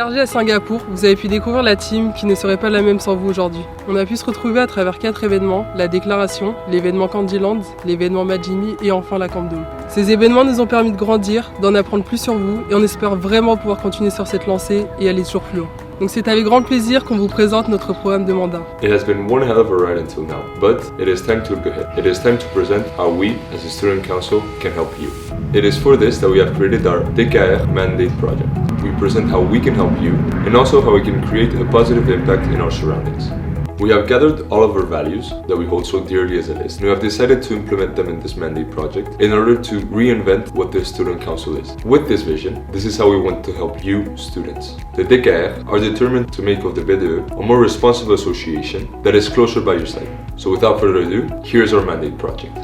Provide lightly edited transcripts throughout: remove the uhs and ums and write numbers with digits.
hébergé à Singapour, vous avez pu découvrir la team qui ne serait pas la même sans vous aujourd'hui. On a pu se retrouver à travers 4 événements, la déclaration, l'événement Candyland, l'événement Majimi et enfin la Camp Dome. Ces événements nous ont permis de grandir, d'en apprendre plus sur vous et on espère vraiment pouvoir continuer sur cette lancée et aller toujours plus haut. Donc c'est avec grand plaisir qu'on vous présente notre programme de mandat. It has been one hell of a ride until now, but it is time to look ahead. It is time to present how we, as a student council, can help you. It is for this that we have created our DKR Mandate project. We present how we can help you, and also how we can create a positive impact in our surroundings. We have gathered all of our values that we hold so dearly as a list, and we have decided to implement them in this mandate project in order to reinvent what the student council is. With this vision, this is how we want to help you, students. The DKR are determined to make of the BDE a more responsible association that is closer by your side. So without further ado, here's our mandate project.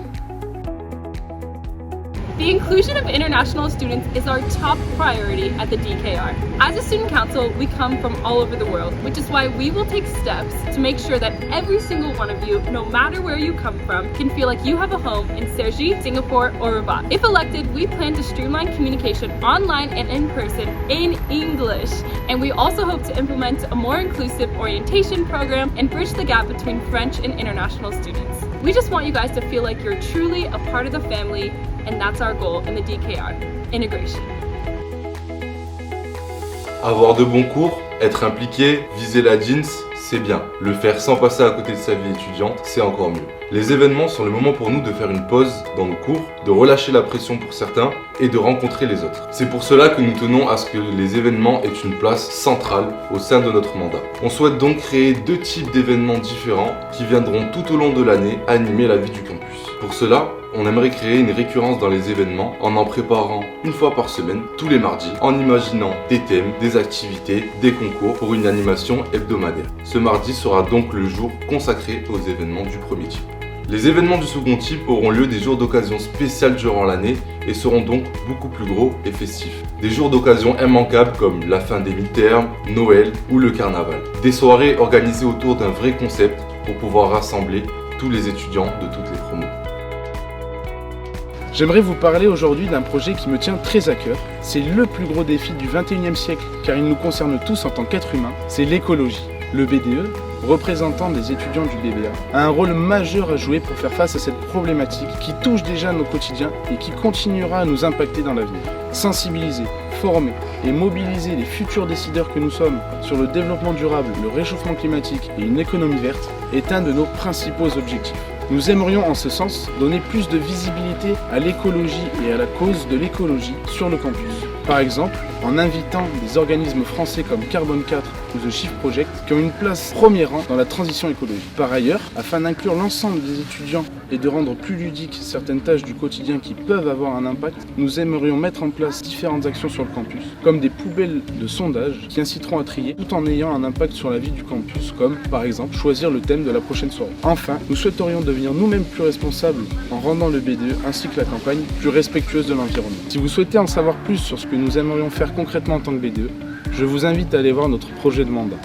The inclusion of international students is our top priority at the DKR. As a student council, we come from all over the world, which is why we will take steps to make sure that every single one of you, no matter where you come from, can feel like you have a home in Cergy, Singapore, or Rabat. If elected, we plan to streamline communication online and in person in English. And we also hope to implement a more inclusive orientation program and bridge the gap between French and international students. We just want you guys to feel like you're truly a part of the family, and that's our goal in the DKR, integration. Avoir de bons cours, être impliqué, viser la jeans, c'est bien. Le faire sans passer à côté de sa vie étudiante, c'est encore mieux. Les événements sont le moment pour nous de faire une pause dans nos cours, de relâcher la pression pour certains et de rencontrer les autres. C'est pour cela que nous tenons à ce que les événements aient une place centrale au sein de notre mandat. On souhaite donc créer 2 types d'événements différents qui viendront tout au long de l'année animer la vie du campus. Pour cela, on aimerait créer une récurrence dans les événements en préparant une fois par semaine, tous les mardis, en imaginant des thèmes, des activités, des concours pour une animation hebdomadaire. Ce mardi sera donc le jour consacré aux événements du premier type. Les événements du second type auront lieu des jours d'occasion spéciales durant l'année et seront donc beaucoup plus gros et festifs. Des jours d'occasion immanquables comme la fin des mi-termes, Noël ou le carnaval. Des soirées organisées autour d'un vrai concept pour pouvoir rassembler tous les étudiants de toutes les promos. J'aimerais vous parler aujourd'hui d'un projet qui me tient très à cœur. C'est le plus gros défi du XXIe siècle car il nous concerne tous en tant qu'êtres humains, c'est l'écologie. Le BDE, représentant des étudiants du BBA, a un rôle majeur à jouer pour faire face à cette problématique qui touche déjà nos quotidiens et qui continuera à nous impacter dans l'avenir. Sensibiliser, former et mobiliser les futurs décideurs que nous sommes sur le développement durable, le réchauffement climatique et une économie verte est un de nos principaux objectifs. Nous aimerions en ce sens donner plus de visibilité à l'écologie et à la cause de l'écologie sur le campus. Par exemple, en invitant des organismes français comme Carbone 4 ou The Shift Project qui ont une place premier rang dans la transition écologique. Par ailleurs, afin d'inclure l'ensemble des étudiants et de rendre plus ludiques certaines tâches du quotidien qui peuvent avoir un impact, nous aimerions mettre en place différentes actions sur le campus, comme des poubelles de sondage qui inciteront à trier tout en ayant un impact sur la vie du campus, comme par exemple choisir le thème de la prochaine soirée. Enfin, nous souhaiterions devenir nous-mêmes plus responsables en rendant le BDE ainsi que la campagne plus respectueuse de l'environnement. Si vous souhaitez en savoir plus sur ce que nous aimerions faire concrètement en tant que BDE, je vous invite à aller voir notre projet de mandat.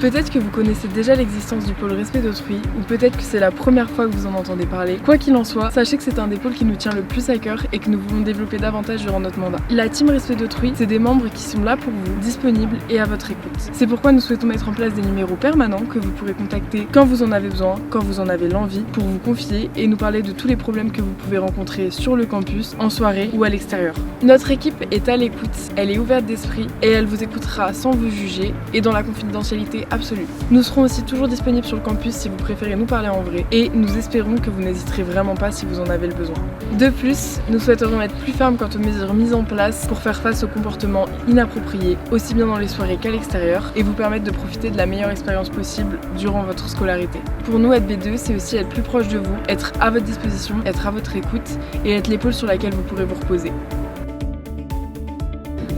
Peut-être que vous connaissez déjà l'existence du pôle respect d'autrui, ou peut-être que c'est la première fois que vous en entendez parler. Quoi qu'il en soit, sachez que c'est un des pôles qui nous tient le plus à cœur et que nous voulons développer davantage durant notre mandat. La team respect d'autrui, c'est des membres qui sont là pour vous, disponibles et à votre écoute. C'est pourquoi nous souhaitons mettre en place des numéros permanents que vous pourrez contacter quand vous en avez besoin, quand vous en avez l'envie, pour vous confier et nous parler de tous les problèmes que vous pouvez rencontrer sur le campus, en soirée ou à l'extérieur. Notre équipe est à l'écoute, elle est ouverte d'esprit et elle vous écoutera sans vous juger et dans la confidentialité absolue. Nous serons aussi toujours disponibles sur le campus si vous préférez nous parler en vrai et nous espérons que vous n'hésiterez vraiment pas si vous en avez le besoin. De plus, nous souhaiterions être plus fermes quant aux mesures mises en place pour faire face aux comportements inappropriés, aussi bien dans les soirées qu'à l'extérieur, et vous permettre de profiter de la meilleure expérience possible durant votre scolarité. Pour nous, être B2, c'est aussi être plus proche de vous, être à votre disposition, être à votre écoute et être l'épaule sur laquelle vous pourrez vous reposer.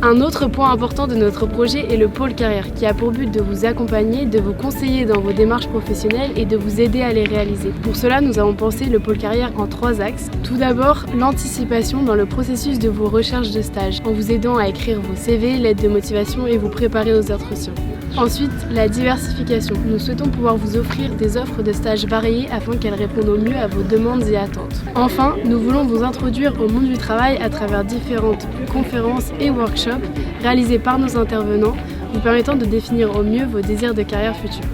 Un autre point important de notre projet est le pôle carrière qui a pour but de vous accompagner, de vous conseiller dans vos démarches professionnelles et de vous aider à les réaliser. Pour cela, nous avons pensé le pôle carrière en 3 axes. Tout d'abord, l'anticipation dans le processus de vos recherches de stage, en vous aidant à écrire vos CV, lettres de motivation et vous préparer aux entretiens. Ensuite, la diversification. Nous souhaitons pouvoir vous offrir des offres de stages variées afin qu'elles répondent au mieux à vos demandes et attentes. Enfin, nous voulons vous introduire au monde du travail à travers différentes conférences et workshops réalisés par nos intervenants, vous permettant de définir au mieux vos désirs de carrière futurs.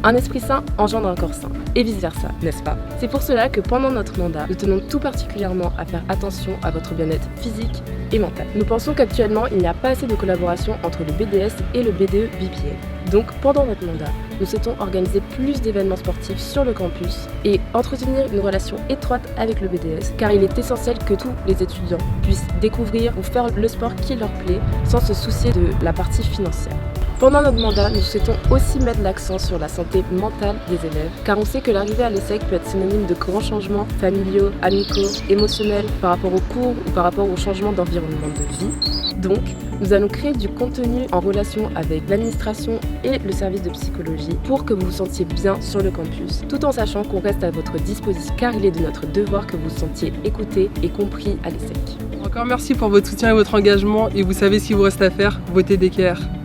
Un esprit sain engendre un corps sain, et vice-versa, n'est-ce pas? C'est pour cela que pendant notre mandat, nous tenons tout particulièrement à faire attention à votre bien-être physique et mental. Nous pensons qu'actuellement, il n'y a pas assez de collaboration entre le BDS et le BDE BPL. Donc, pendant notre mandat, nous souhaitons organiser plus d'événements sportifs sur le campus et entretenir une relation étroite avec le BDS, car il est essentiel que tous les étudiants puissent découvrir ou faire le sport qui leur plaît sans se soucier de la partie financière. Pendant notre mandat, nous souhaitons aussi mettre l'accent sur la santé mentale des élèves, car on sait que l'arrivée à l'ESSEC peut être synonyme de grands changements familiaux, amicaux, émotionnels, par rapport aux cours ou par rapport au changement d'environnement de vie. Donc, nous allons créer du contenu en relation avec l'administration et le service de psychologie pour que vous vous sentiez bien sur le campus, tout en sachant qu'on reste à votre disposition, car il est de notre devoir que vous vous sentiez écouté et compris à l'ESSEC. Encore merci pour votre soutien et votre engagement, et vous savez ce qu'il vous reste à faire, votez DKR.